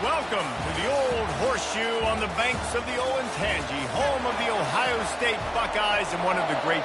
Welcome to the Old Horseshoe on the banks of the Ncaa, home of the Ohio State Buckeyes and one of the great...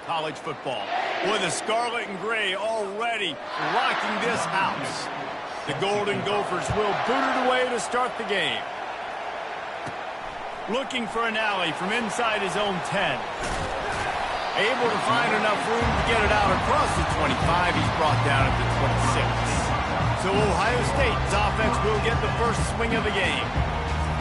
college football. With the scarlet and gray already rocking this house. The Golden Gophers will boot it away to start the game. Looking for an alley from inside his own 10. Able to find enough room to get it out across the 25. He's brought down at the 26. So Ohio State's offense will get the first swing of the game.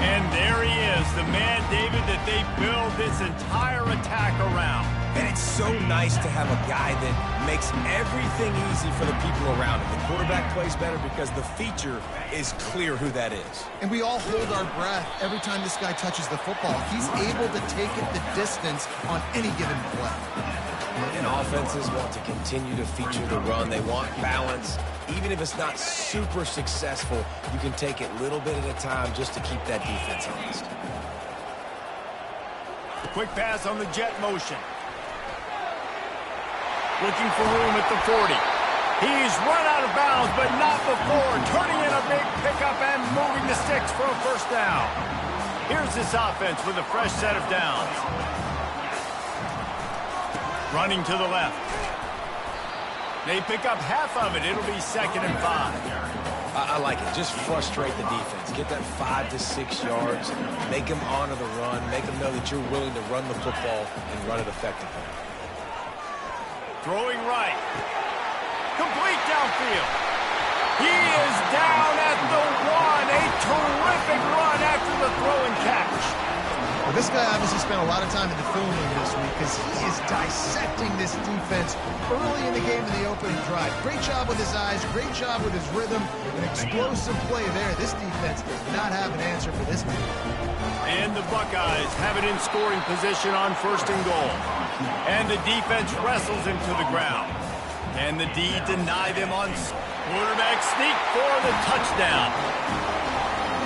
And there he is, the man, David, that they build this entire attack around. And it's so nice to have a guy that makes everything easy for the people around him. The quarterback plays better because the feature is clear who that is. And we all hold our breath every time this guy touches the football. He's able to take it the distance on any given play. And offenses want to continue to feature the run. They want balance. Even if it's not super successful, you can take it little bit at a time just to keep that defense honest. Quick pass on the jet motion. Looking for room at the 40. He's run out of bounds, but not before. Turning in a big pickup and moving the sticks for a first down. Here's this offense with a fresh set of downs. Running to the left. They pick up half of it. It'll be 2nd and 5. I like it. Just frustrate the defense. Get that 5 to 6 yards. Make them honor the run. Make them know that you're willing to run the football and run it effectively. Throwing right. Complete downfield. He is down at the 1. A terrific run after the throw and catch. Well, this guy obviously spent a lot of time in the film room this week because he is dissecting this defense early in the game in the opening drive. Great job with his eyes, great job with his rhythm, an explosive play there. This defense does not have an answer for this game. And the Buckeyes have it in scoring position on 1st and goal. And the defense wrestles him to the ground. And the D deny them on quarterback sneak for the touchdown.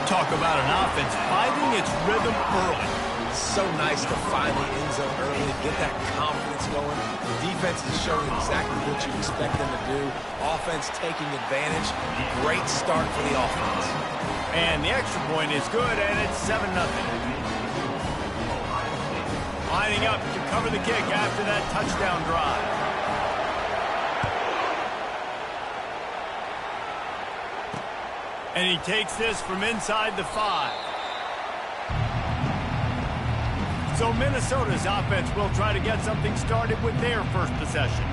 Talk about an offense finding its rhythm early. So nice to find the end zone early, get that confidence going. The defense is showing exactly what you expect them to do. Offense taking advantage. Great start for the offense. And the extra point is good, and it's 7-0. Lining up to cover the kick after that touchdown drive. And he takes this from inside the 5. So Minnesota's offense will try to get something started with their first possession.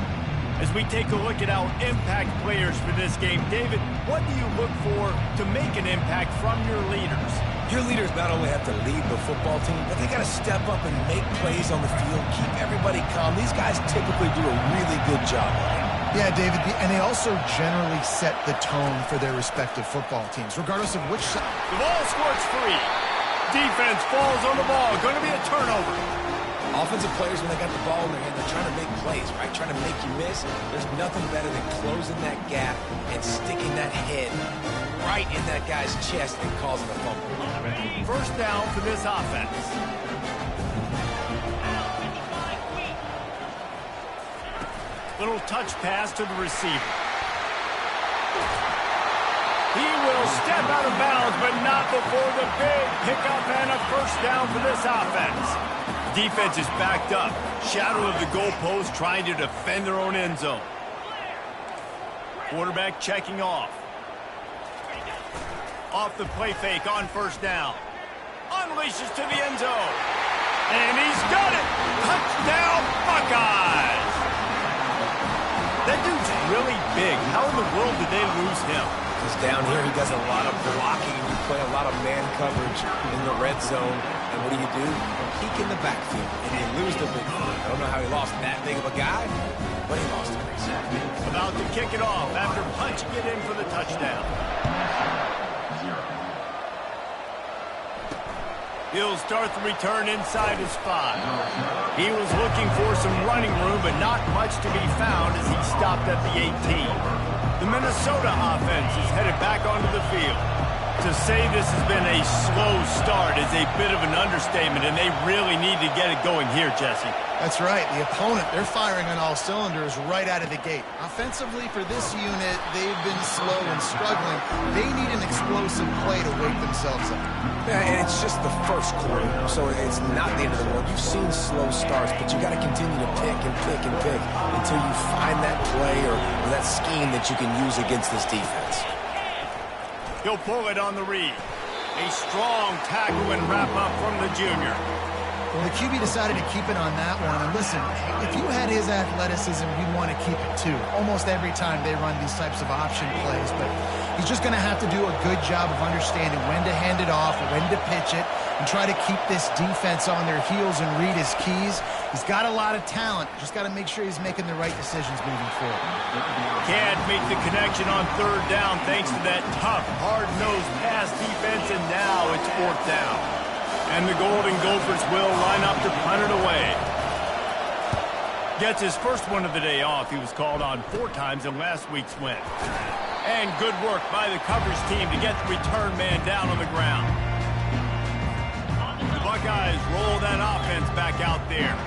As we take a look at our impact players for this game, David, what do you look for to make an impact from your leaders? Your leaders not only have to lead the football team, but they got to step up and make plays on the field, keep everybody calm. These guys typically do a really good job. Yeah, David, and they also generally set the tone for their respective football teams, regardless of which side. The ball squirts free. Defense falls on the ball. Going to be a turnover. Offensive players, when they got the ball in their hand, they're trying to make plays, right? Trying to make you miss. There's nothing better than closing that gap and sticking that head right in that guy's chest and causing a fumble. First down for this offense. Little touch pass to the receiver. He will step out of bounds, but not before the big pickup and a first down for this offense. Defense is backed up. Shadow of the goalpost trying to defend their own end zone. Quarterback checking off. Off the play fake on first down. Unleashes to the end zone. And he's got it. Touchdown, Buckeyes. That dude's really big. How in the world did they lose him? Because down here he does a lot of blocking. You play a lot of man coverage in the red zone. And what do? Peek in the backfield. And you lose the big one. I don't know how he lost that big of a guy, but he lost it. About to kick it off after punching it in for the touchdown. He'll start the return inside his 5. He was looking for some running room, but not much to be found as he stopped at the 18. The Minnesota offense is headed back onto the field. To say this has been a slow start is a bit of an understatement, and they really need to get it going here, Jesse. That's right. The opponent, they're firing on all cylinders right out of the gate. Offensively, for this unit, they've been slow and struggling. They need an explosive play to wake themselves up. Yeah, and it's just the first quarter, so it's not the end of the world. You've seen slow starts, but you got to continue to pick and pick and pick until you find that play or that scheme that you can use against this defense. He'll pull it on the read. A strong tackle and wrap up from the junior. Well, the QB decided to keep it on that one. And listen, if you had his athleticism, you'd want to keep it too. Almost every time they run these types of option plays. But he's just going to have to do a good job of understanding when to hand it off, when to pitch it, and try to keep this defense on their heels and read his keys. He's got a lot of talent. Just got to make sure he's making the right decisions moving forward. Can't make the connection on third down thanks to that tough, hard-nosed pass defense, and now it's fourth down. And the Golden Gophers will line up to punt it away. Gets his first one of the day off. He was called on 4 times in last week's win. And good work by the coverage team to get the return man down on the ground. The Buckeyes roll that offense back out there.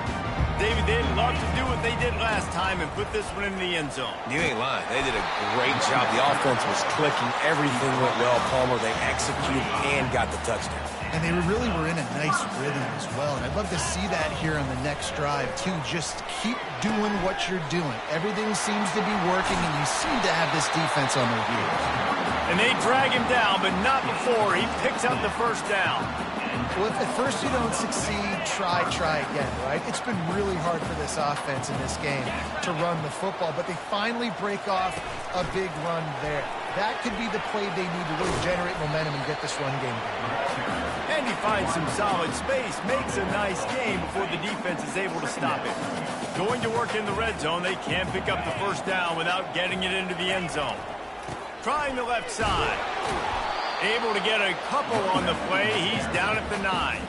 David, they'd love to do what they did last time and put this one in the end zone. You ain't lying. They did a great job. The offense was clicking. Everything went well, Palmer. They executed and got the touchdown. And they really were in a nice rhythm as well. And I'd love to see that here on the next drive, too. Just keep doing what you're doing. Everything seems to be working, and you seem to have this defense on their heels. And they drag him down, but not before he picks up the first down. Well, if at first you don't succeed, try again, right? It's been really hard for this offense in this game to run the football, but they finally break off a big run there. That could be the play they need to really generate momentum and get this run game going. And he finds some solid space, makes a nice game before the defense is able to stop it. Going to work in the red zone, they can't pick up the first down without getting it into the end zone. Trying the left side. Able to get a couple on the play. He's down at the 9.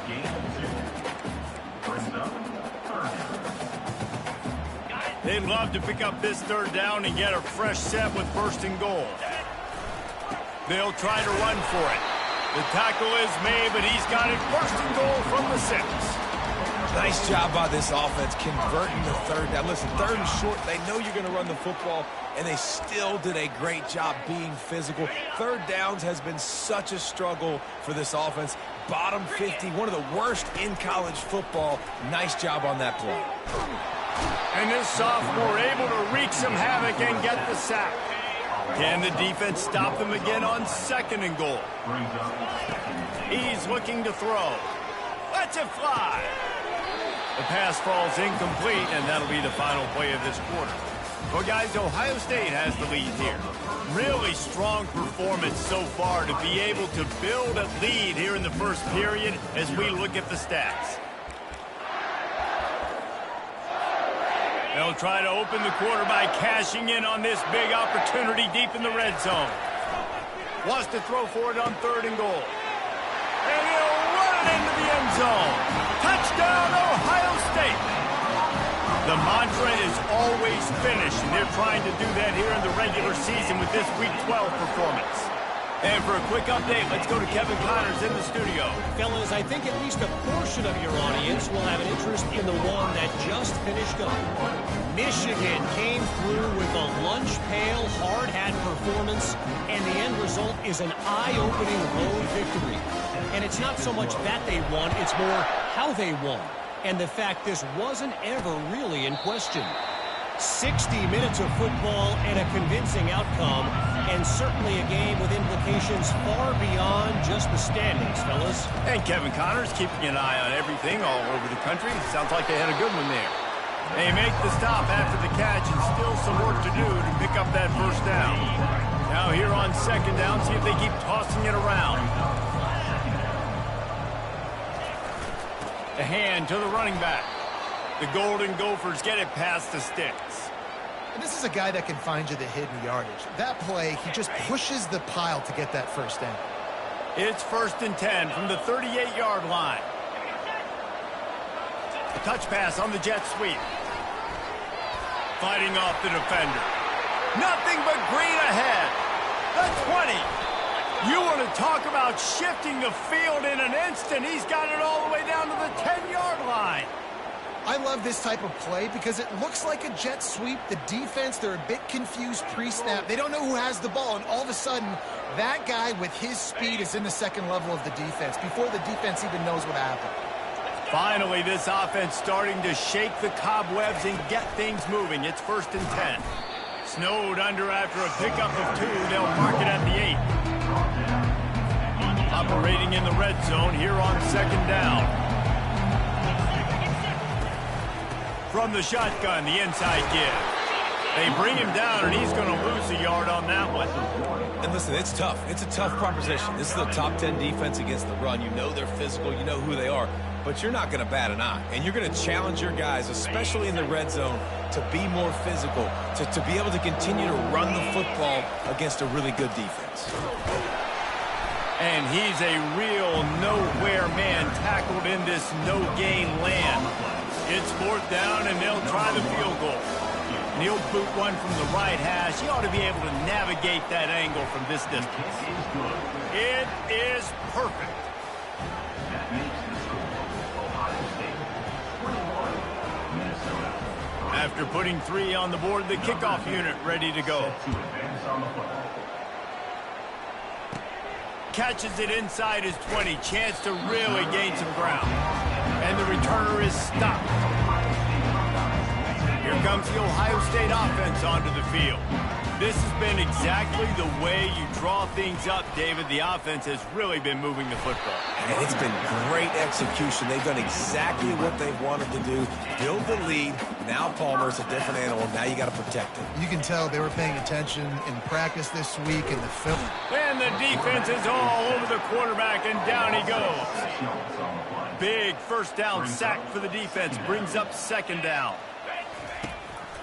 They'd love to pick up this third down and get a fresh set with first and goal. They'll try to run for it. The tackle is made, but he's got it first and goal from the 6. Nice job by this offense converting the third down. Listen, third and short, they know you're going to run the football, and they still did a great job being physical. Third downs has been such a struggle for this offense. Bottom 50, one of the worst in college football. Nice job on that play. And this sophomore able to wreak some havoc and get the sack. Can the defense stop them again on second and goal? He's looking to throw. Lets it fly. The pass falls incomplete, and that'll be the final play of this quarter. Well, guys, Ohio State has the lead here. Really strong performance so far to be able to build a lead here in the first period as we look at the stats. They'll try to open the quarter by cashing in on this big opportunity deep in the red zone. Wants to throw for it on third and goal. And he'll run it into the end zone. Touchdown, Ohio State. The mantra is always finish, and they're trying to do that here in the regular season with this Week 12 performance. And for a quick update, let's go to Kevin Connors in the studio. Fellas, I think at least a portion of your audience will have an interest in the one that just finished up. Michigan came through with a lunch pail, hard hat performance, and the end result is an eye-opening road victory. And it's not so much that they won, it's more how they won. And the fact this wasn't ever really in question. 60 minutes of football and a convincing outcome, and certainly a game with implications far beyond just the standings, fellas. And Kevin Connors keeping an eye on everything all over the country. Sounds like they had a good one there. They make the stop after the catch, and still some work to do to pick up that first down. Now here on second down, see if they keep tossing it around. The hand to the running back. The Golden Gophers get it past the sticks. And this is a guy that can find you the hidden yardage. That play, he just pushes the pile to get that first down. It's 1st and 10 from the 38-yard line. A touch pass on the jet sweep. Fighting off the defender. Nothing but green ahead. The 20. You want to talk about shifting the field in an instant. He's got it all the way down to the 10-yard line. I love this type of play because it looks like a jet sweep. The defense, they're a bit confused pre-snap. They don't know who has the ball, and all of a sudden, that guy with his speed is in the second level of the defense before the defense even knows what happened. Finally, this offense starting to shake the cobwebs and get things moving. It's 1st and 10. Snowed under after a pickup of 2. They'll mark it at the 8. Operating in the red zone here on 2nd down. From the shotgun, the inside give. They bring him down, and he's going to lose a yard on that one. And listen, it's tough. It's a tough proposition. This is a top 10 defense against the run. You know they're physical. You know who they are. But you're not going to bat an eye. And you're going to challenge your guys, especially in the red zone, to be more physical, to be able to continue to run the football against a really good defense. And he's a real nowhere man tackled in this no-gain land. It's 4th down, and they'll try the field goal. And he'll boot one from the right hash. He ought to be able to navigate that angle from this distance. It is perfect. After putting 3 on the board, the kickoff unit ready to go. Catches it inside his 20. Chance to really gain some ground. And the returner is stopped. Here comes the Ohio State offense onto the field. This has been exactly the way you draw things up, David. The offense has really been moving the football. And it's been great execution. They've done exactly what they've wanted to do. Build the lead. Now Palmer's a different animal. Now you got to protect him. You can tell they were paying attention in practice this week in the film. And the defense is all over the quarterback, and down he goes. Big 1st down sack for the defense. Brings up 2nd down.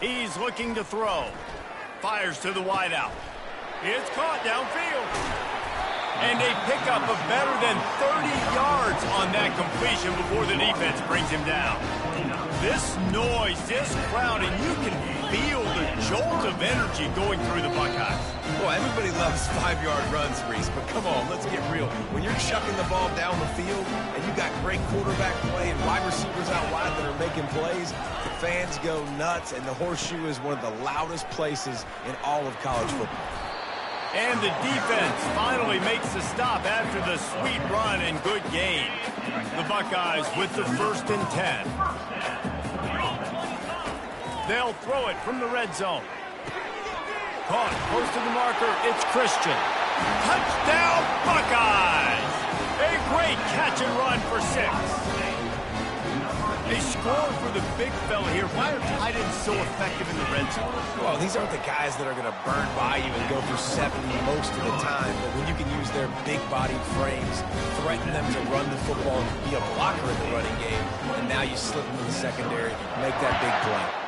He's looking to throw. Fires to the wideout. It's caught downfield. And a pickup of better than 30 yards on that completion before the defense brings him down. This noise, this crowd, and you can feel the jolt of energy going through the Buckeyes. Well, everybody loves 5-yard runs, Reese, but come on, let's get real. When you're chucking the ball down the field and you got great quarterback play and wide receivers out wide that are making plays, the fans go nuts, and the horseshoe is one of the loudest places in all of college football. And the defense finally makes the stop after the sweet run and good gain. The Buckeyes with the 1st and 10. They'll throw it from the red zone. Caught close to the marker. It's Christian. Touchdown, Buckeyes! A great catch and run for 6. They score for the big fella here. Why are tight ends so effective in the red zone? Well, these aren't the guys that are going to burn by you and go for 70 most of the time, but when you can use their big-bodied frames, threaten them to run the football, be a blocker in the running game, and now you slip them in the secondary, make that big play.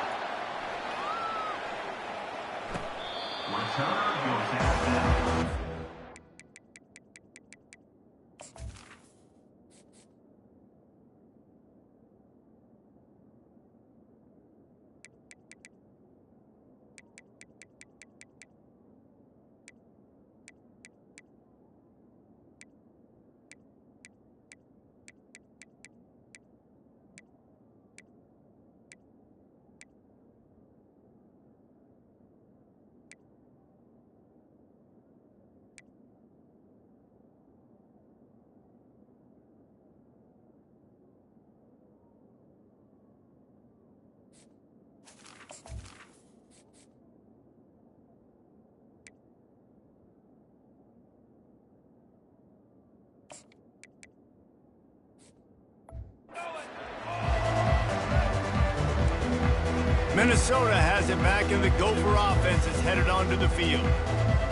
Minnesota has it back, and the Gopher offense is headed onto the field.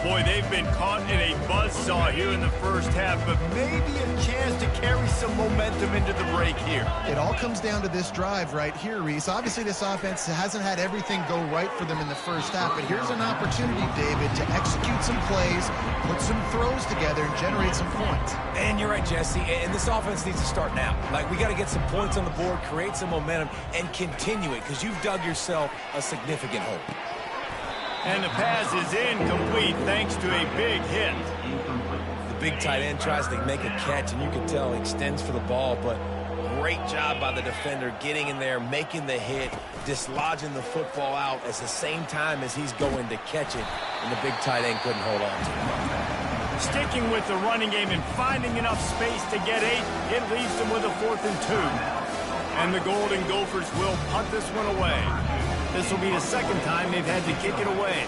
Boy, they've been caught in a buzzsaw here in the first half, but maybe a chance to carry some momentum into the break here. It all comes down to this drive right here, Reese. Obviously, this offense hasn't had everything go right for them in the first half, but here's an opportunity, David, to execute some plays, put some throws together, and generate some points. And you're right, Jesse, and this offense needs to start now. Like, we got to get some points on the board, create some momentum, and continue it, because you've dug yourself a significant hole. And the pass is incomplete thanks to a big hit. The big tight end tries to make a catch, and you can tell he extends for the ball, but great job by the defender getting in there, making the hit, dislodging the football out at the same time as he's going to catch it, and the big tight end couldn't hold on to it. Sticking with the running game and finding enough space to get 8, it leaves them with a 4th and 2. And the Golden Gophers will punt this one away. This will be the second time they've had to kick it away.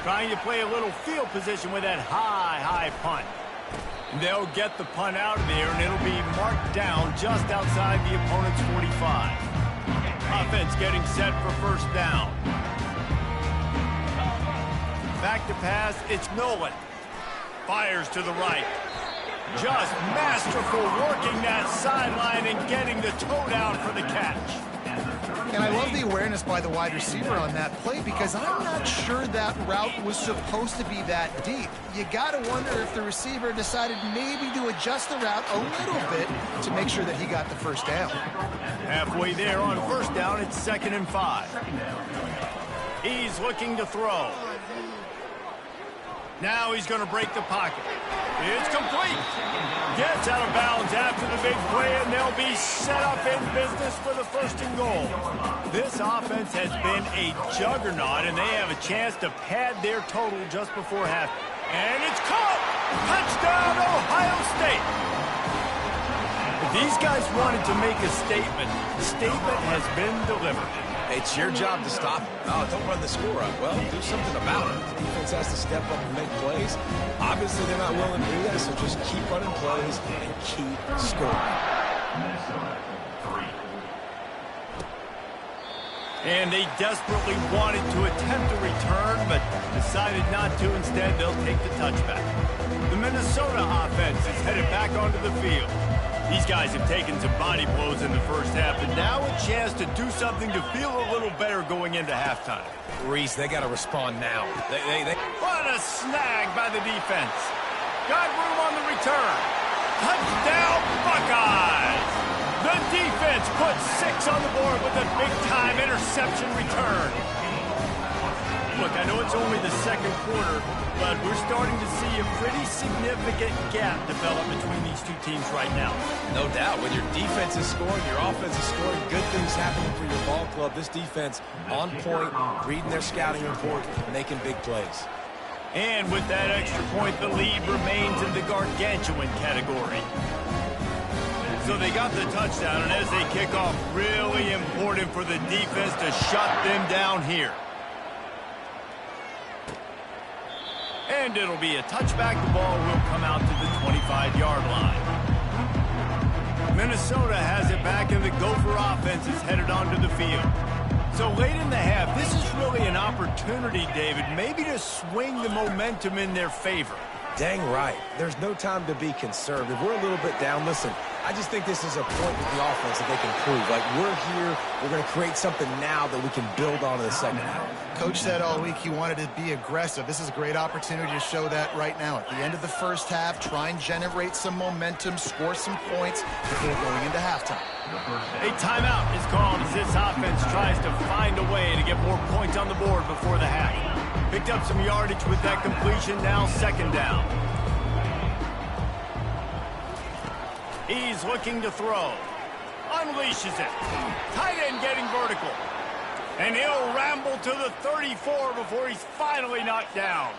Trying to play a little field position with that high punt. They'll get the punt out of there, and it'll be marked down just outside the opponent's 45. Offense getting set for first down. Back to pass, it's Nolan. Fires to the right. Just masterful working that sideline and getting the toe down for the catch. And I love the awareness by the wide receiver on that play because I'm not sure that route was supposed to be that deep. You got to wonder if the receiver decided maybe to adjust the route a little bit to make sure that he got the first down. Halfway there on first down, it's 2nd and 5. He's looking to throw. Now he's going to break the pocket. It's complete. Gets out of bounds after the big play, and they'll be set up in business for the 1st and goal. This offense has been a juggernaut, and they have a chance to pad their total just before half. And it's caught! Touchdown, Ohio State! If these guys wanted to make a statement, the statement has been delivered. It's your job to stop. Oh, don't run the score up. Well, do something about it. The defense has to step up and make plays. Obviously, they're not willing to do that, so just keep running plays and keep scoring. And they desperately wanted to attempt a return, but decided not to. Instead, they'll take the touchback. The Minnesota offense is headed back onto the field. These guys have taken some body blows in the first half, but now a chance to do something to feel a little better going into halftime. Reese, they got to respond now. What a snag by the defense. Got room on the return. Touchdown, Buckeyes! The defense puts 6 on the board with a big-time interception return. Look, I know it's only the second quarter, but we're starting to see a pretty significant gap develop between these two teams right now. No doubt. When your defense is scoring, your offense is scoring, good things happening for your ball club. This defense on point, reading their scouting report, making big plays. And with that extra point, the lead remains in the gargantuan category. So they got the touchdown, and as they kick off, really important for the defense to shut them down here. And it'll be a touchback. The ball will come out to the 25-yard line. Minnesota has it back, and the Gopher offense is headed onto the field. So late in the half, this is really an opportunity, David, maybe to swing the momentum in their favor. Dang right. There's no time to be conservative. We're a little bit down. Listen, I just think this is a point with the offense that they can prove. Like, we're here, we're going to create something now that we can build on in the second half. Coach said all week he wanted to be aggressive. This is a great opportunity to show that right now. At the end of the first half, try and generate some momentum, score some points before going into halftime. A timeout is called as this offense tries to find a way to get more points on the board before the half. Picked up some yardage with that completion, now 2nd down. He's looking to throw. Unleashes it. Tight end getting vertical. And he'll ramble to the 34 before he's finally knocked down.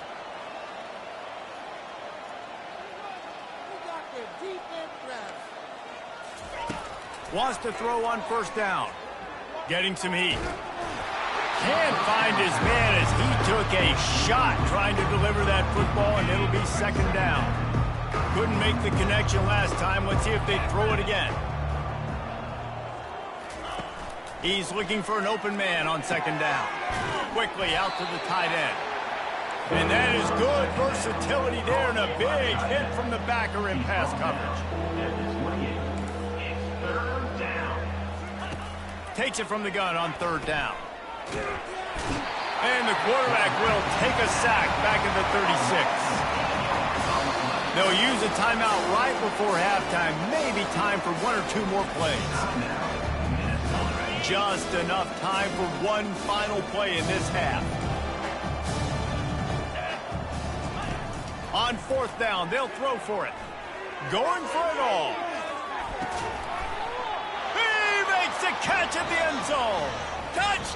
Wants to throw on first down. Getting some heat. Can't find his man as he took a shot trying to deliver that football, and it'll be 2nd down. Couldn't make the connection last time. Let's see if they throw it again. He's looking for an open man on 2nd down. Quickly out to the tight end. And that is good versatility there, and a big hit from the backer in pass coverage. Takes it from the gun on 3rd down. And the quarterback will take a sack back at the 36. They'll use a timeout right before halftime. Maybe time for 1 or 2 more plays. Just enough time for one final play in this half. On 4th down, they'll throw for it. Going for it all. He makes the catch at the end zone. Touch!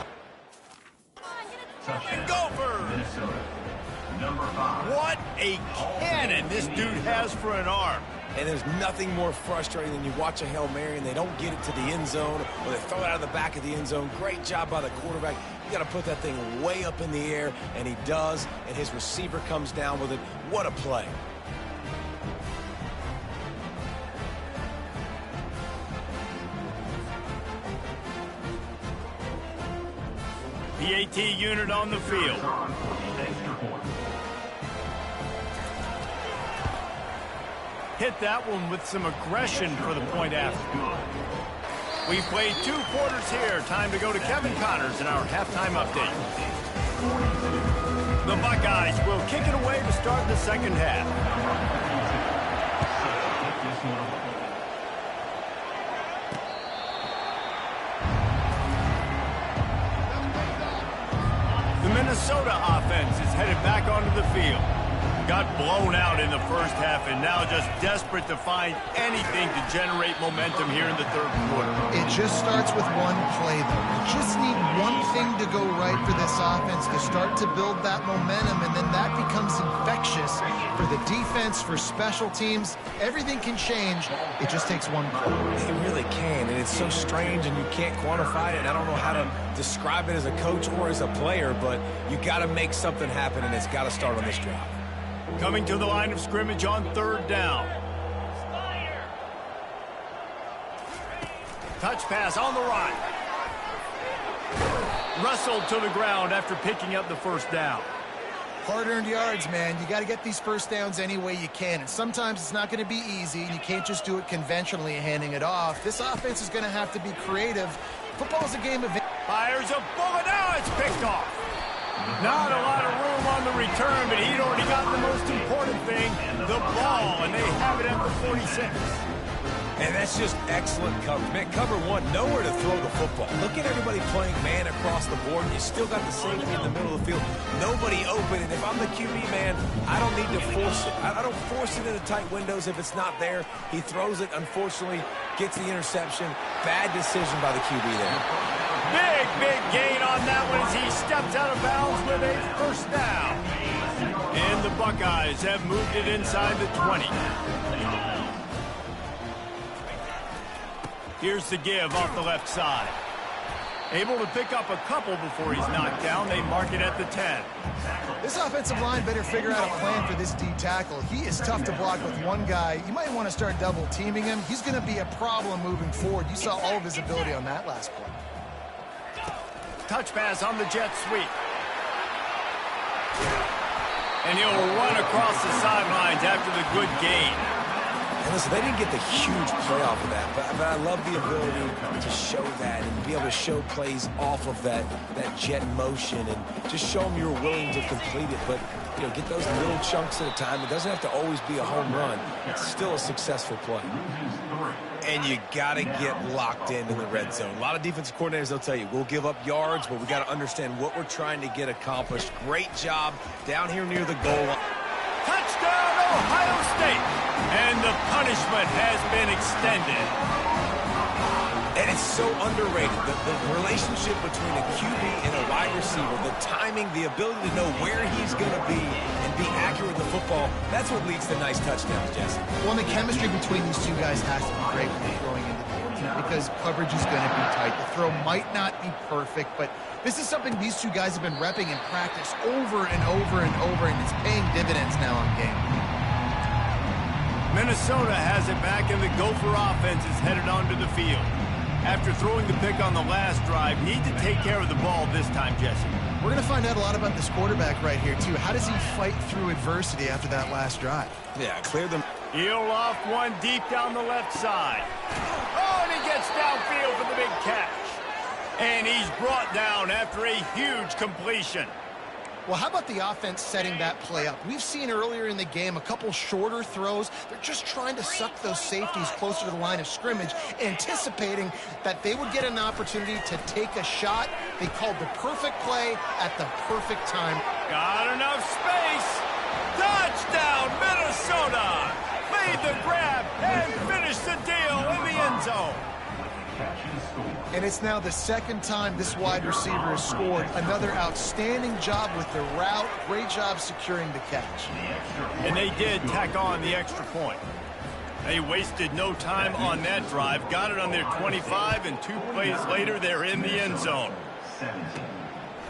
And Gophers! What a cannon this dude has for an arm. And there's nothing more frustrating than you watch a Hail Mary and they don't get it to the end zone, or they throw it out of the back of the end zone. Great job by the quarterback. You got to put that thing way up in the air, and he does, and his receiver comes down with it. What a play. The AT unit on the field. Hit that one with some aggression for the point after. We played 2 quarters here. Time to go to Kevin Connors in our halftime update. The Buckeyes will kick it away to start the second half. The Minnesota offense is headed back onto the field. Got blown out in the first half and now just desperate to find anything to generate momentum here in the third quarter. It just starts with one play, though. You just need one thing to go right for this offense to start to build that momentum, and then that becomes infectious for the defense, for special teams. Everything can change. It just takes one play. It really can, and it's so strange, and you can't quantify it, and I don't know how to describe it as a coach or as a player, but you got to make something happen, and it's got to start on this drive. Coming to the line of scrimmage on 3rd down. Touch pass on the right. Wrestled to the ground after picking up the first down. Hard-earned yards, man. You got to get these first downs any way you can. And sometimes it's not going to be easy, and you can't just do it conventionally handing it off. This offense is going to have to be creative. Football's a game of... Fires a bullet. Now it's picked off. Not a lot of room on the return, but he'd already got the most important thing, the ball, and they have it at the 46. And that's just excellent coverage. Man, cover one, nowhere to throw the football. Look at everybody playing man across the board. You still got the safety in the middle of the field. Nobody open, and if I'm the QB, man, I don't need to force it. I don't force it into tight windows if it's not there. He throws it, unfortunately, gets the interception. Bad decision by the QB there. Big gain on that one as he steps out of bounds with a first down. And the Buckeyes have moved it inside the 20. Here's the give off the left side. Able to pick up a couple before he's knocked down. They mark it at the 10. This offensive line better figure out a plan for this D tackle. He is tough to block with one guy. You might want to start double teaming him. He's going to be a problem moving forward. You saw all of his ability on that last play. Touch pass on the jet sweep. And he'll run across the sidelines after the good gain. And listen, they didn't get the huge play off of that, but I love the ability to show that and be able to show plays off of that jet motion and just show them you're willing to complete it. But, you know, get those little chunks at a time. It doesn't have to always be a home run. It's still a successful play. And you got to get locked in the red zone. A lot of defensive coordinators, they'll tell you, we'll give up yards, but we got to understand what we're trying to get accomplished. Great job down here near the goal line. Touchdown, Ohio State! And the punishment has been extended. And it's so underrated. The relationship between a QB and a wide receiver, the timing, the ability to know where he's going to be and be accurate with the football, that's what leads to nice touchdowns, Jesse. Well, the chemistry between these two guys has to be great when they're throwing into the game because coverage is going to be tight. The throw might not be perfect, but this is something these two guys have been repping in practice over and over and over, and it's paying dividends now on game. Minnesota has it back, and the Gopher offense is headed onto the field. After throwing the pick on the last drive, need to take care of the ball this time, Jesse. We're going to find out a lot about this quarterback right here, too. How does he fight through adversity after that last drive? Yeah, clear them. He'll off one deep down the left side. Oh, and he gets downfield for the big catch. And he's brought down after a huge completion. Well, how about the offense setting that play up? We've seen earlier in the game a couple shorter throws. They're just trying to suck those safeties closer to the line of scrimmage, anticipating that they would get an opportunity to take a shot. They called the perfect play at the perfect time. Got enough space. Touchdown, Minnesota. Made the grab and finished the deal in the And it's now the second time this wide receiver has scored. Another outstanding job with the route. Great job securing the catch. And they did tack on the extra point. They wasted no time on that drive. Got it on their 25, and 2 plays later, they're in the end zone.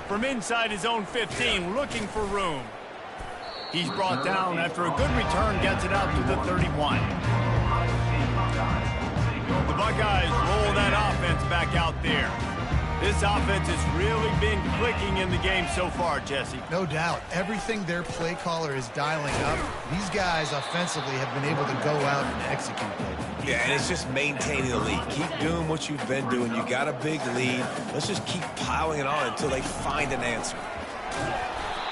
From inside his own 15, looking for room. He's brought down after a good return, gets it out to the 31. The Buckeyes roll that offense back out there. This offense has really been clicking in the game so far, Jesse. No doubt. Everything their play caller is dialing up, these guys offensively have been able to go out and execute it. Yeah, and it's just maintaining the lead. Keep doing what you've been doing. You got a big lead. Let's just keep piling it on until they find an answer.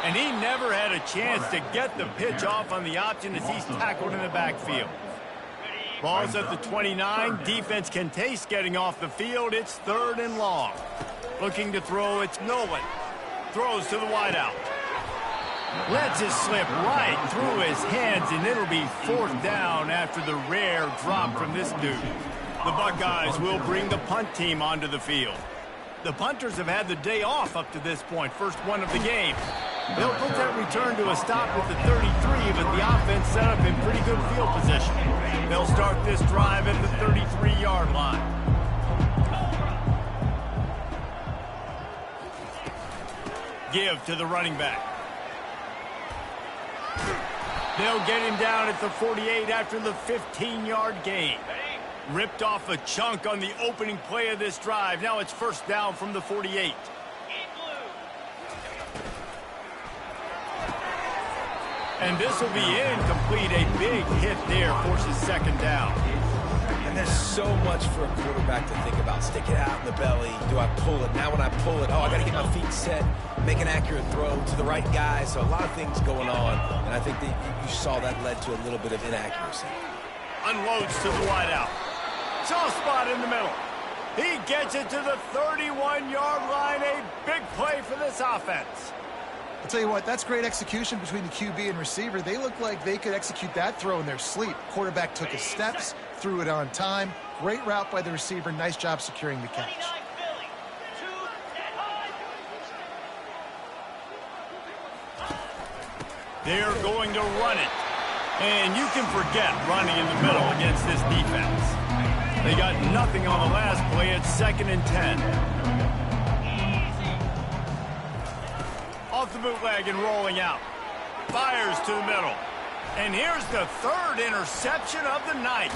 And he never had a chance to get the pitch off on the option as he's tackled in the backfield. Ball's at the 29. Defense can taste getting off the field. It's 3rd and long. Looking to throw, it's Nolan. Throws to the wideout. Lets it slip right through his hands, and it'll be 4th down after the rare drop from this dude. The Buckeyes will bring the punt team onto the field. The punters have had the day off up to this point, first one of the game. They'll put that return to a stop at the 33, but the offense set up in pretty good field position. They'll start this drive at the 33-yard line. Give to the running back. They'll get him down at the 48 after the 15-yard gain. Ripped off a chunk on the opening play of this drive. Now it's first down from the 48. And this will be incomplete. A big hit there forces 2nd down. And there's so much for a quarterback to think about. Stick it out in the belly. Do I pull it? Now when I pull it, I got to get my feet set, make an accurate throw to the right guy. So a lot of things going on. And I think that you saw that led to a little bit of inaccuracy. Unloads to the wideout. Soft spot in the middle. He gets it to the 31-yard line. A big play for this offense. I'll tell you what, that's great execution between the QB and receiver. They look like they could execute that throw in their sleep. Quarterback took his steps, threw it on time. Great route by the receiver. Nice job securing the catch. They're going to run it. And you can forget running in the middle against this defense. They got nothing on the last play. It's 2nd and 10. Off the bootleg and rolling out. Fires to the middle. And here's the 3rd interception of the night.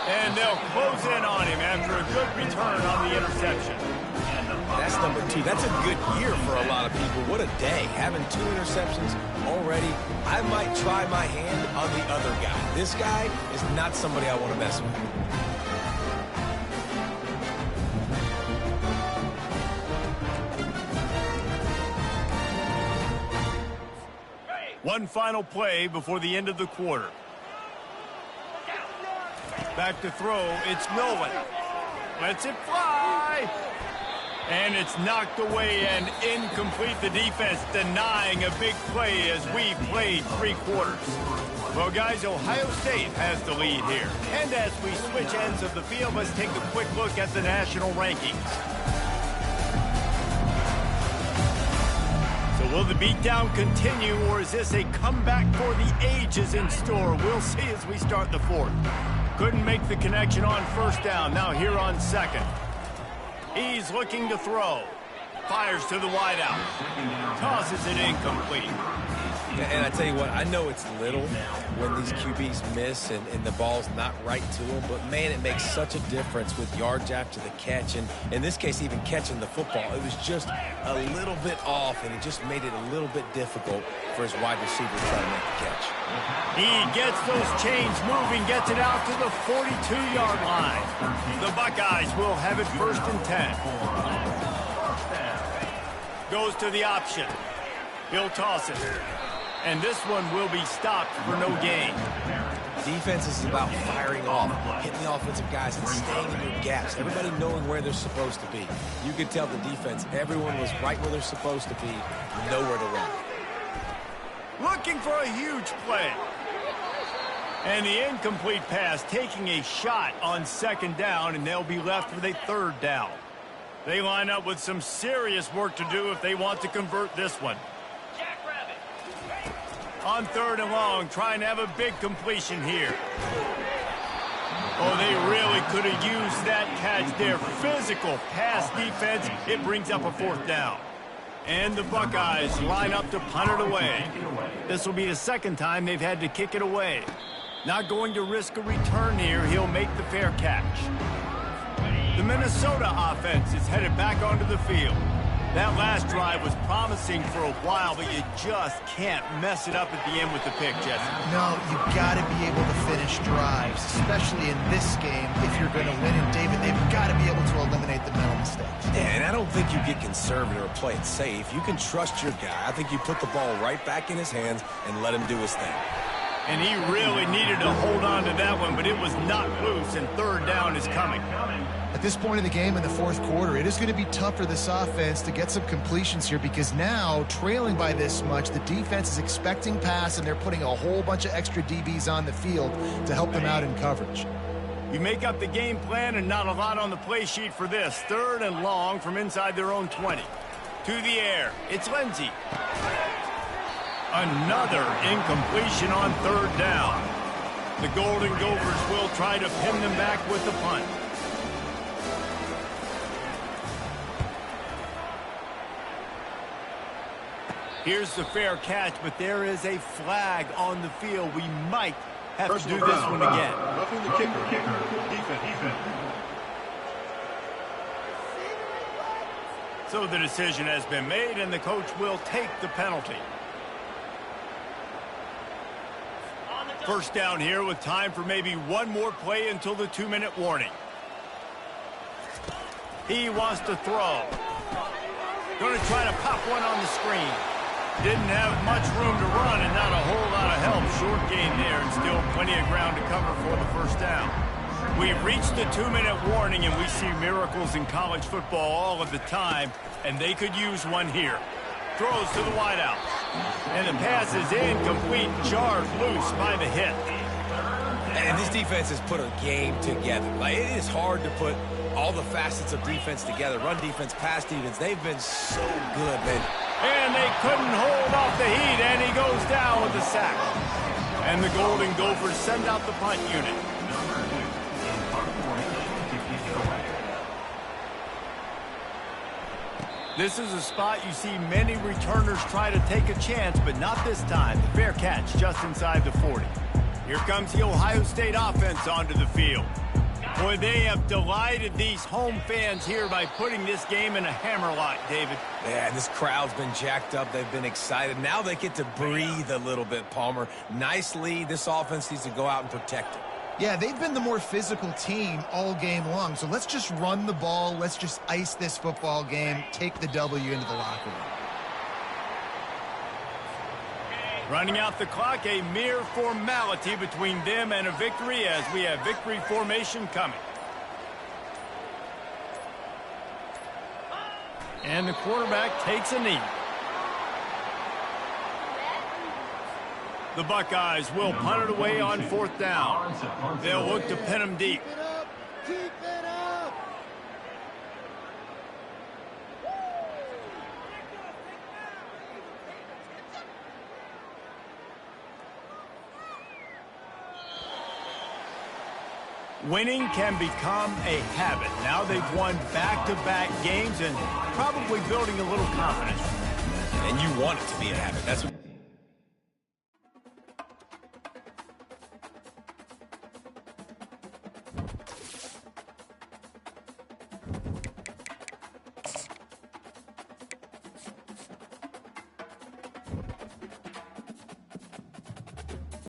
And they'll close in on him after a good return on the interception. That's number 2. That's a good year for a lot of people. What a day. Having 2 interceptions already. I might try my hand on the other guy. This guy is not somebody I want to mess with. One final play before the end of the quarter. Back to throw, it's Nolan. Lets it fly. And it's knocked away and incomplete. The defense denying a big play as we played 3 quarters. Well, guys, Ohio State has the lead here. And as we switch ends of the field, let's take a quick look at the national rankings. So will the beatdown continue, or is this a comeback for the ages in store? We'll see as we start the 4th. Couldn't make the connection on first down. Now here on 2nd. He's looking to throw. Fires to the wideout. Tosses it incomplete. And I tell you what, I know it's little when these QBs miss and the ball's not right to them, but man, it makes such a difference with yards after the catch, and in this case, even catching the football. It was just a little bit off, and it just made it a little bit difficult for his wide receiver to try to make the catch. He gets those chains moving, gets it out to the 42-yard line. The Buckeyes will have it 1st and 10. Goes to the option. He'll toss it. And this one will be stopped for no gain. Defense is about firing off, hitting the offensive guys and staying in your gaps. Everybody knowing where they're supposed to be. You could tell the defense, everyone was right where they're supposed to be, nowhere to run. Looking for a huge play. And the incomplete pass taking a shot on second down, and they'll be left with a third down. They line up with some serious work to do if they want to convert this one. On third and long, trying to have a big completion here. Oh, they really could have used that catch there. Physical pass defense. It brings up a fourth down. And the Buckeyes line up to punt it away. This will be the second time they've had to kick it away. Not going to risk a return here. He'll make the fair catch. The Minnesota offense is headed back onto the field. That last drive was promising for a while, but you just can't mess it up at the end with the pick, Jesse. No, you've got to be able to finish drives, especially in this game if you're going to win. And, David, they've got to be able to eliminate the mental mistakes. Yeah, and I don't think you get conservative or play it safe. You can trust your guy. I think you put the ball right back in his hands and let him do his thing. And he really needed to hold on to that one, but it was not loose, and third down is coming. At this point in the game in the fourth quarter, it is going to be tough for this offense to get some completions here because now, trailing by this much, the defense is expecting pass, and they're putting a whole bunch of extra DBs on the field to help them out in coverage. You make up the game plan and not a lot on the play sheet for this. Third and long from inside their own 20. To the air, it's Ncaa. Another incompletion on third down. The Golden Gophers will try to pin them back with the punt. Here's the fair catch, but there is a flag on the field. We might have to do this one again. Roughing the kicker. Defense. So the decision has been made, and the coach will take the penalty. First down here with time for maybe one more play until the 2-minute warning. He wants to throw. Going to try to pop one on the screen. Didn't have much room to run and not a whole lot of help. Short gain there and still plenty of ground to cover for the first down. We've reached the 2-minute warning, and we see miracles in college football all of the time, and they could use one here. Throws to the wideout. And the pass is incomplete, jarred loose by the hit. And this defense has put a game together. Like, it is hard to put all the facets of defense together. Run defense, pass defense. They've been so good, man. And they couldn't hold off the heat, and he goes down with the sack. And the Golden Gophers send out the punt unit. This is a spot you see many returners try to take a chance, but not this time. The fair catch just inside the 40. Here comes the Ohio State offense onto the field. Boy, they have delighted these home fans here by putting this game in a hammerlock, David. Yeah, and this crowd's been jacked up. They've been excited. Now they get to breathe a little bit, Palmer. Nice lead. This offense needs to go out and protect it. Yeah, they've been the more physical team all game long. So let's just run the ball. Let's just ice this football game, take the W into the locker room. Running out the clock, a mere formality between them and a victory as we have victory formation coming. And the quarterback takes a knee. The Buckeyes will punt it away on fourth down. They'll look to pin them deep. Keep it up. Winning can become a habit. Now they've won back-to-back games and probably building a little confidence. And you want it to be a habit. That's what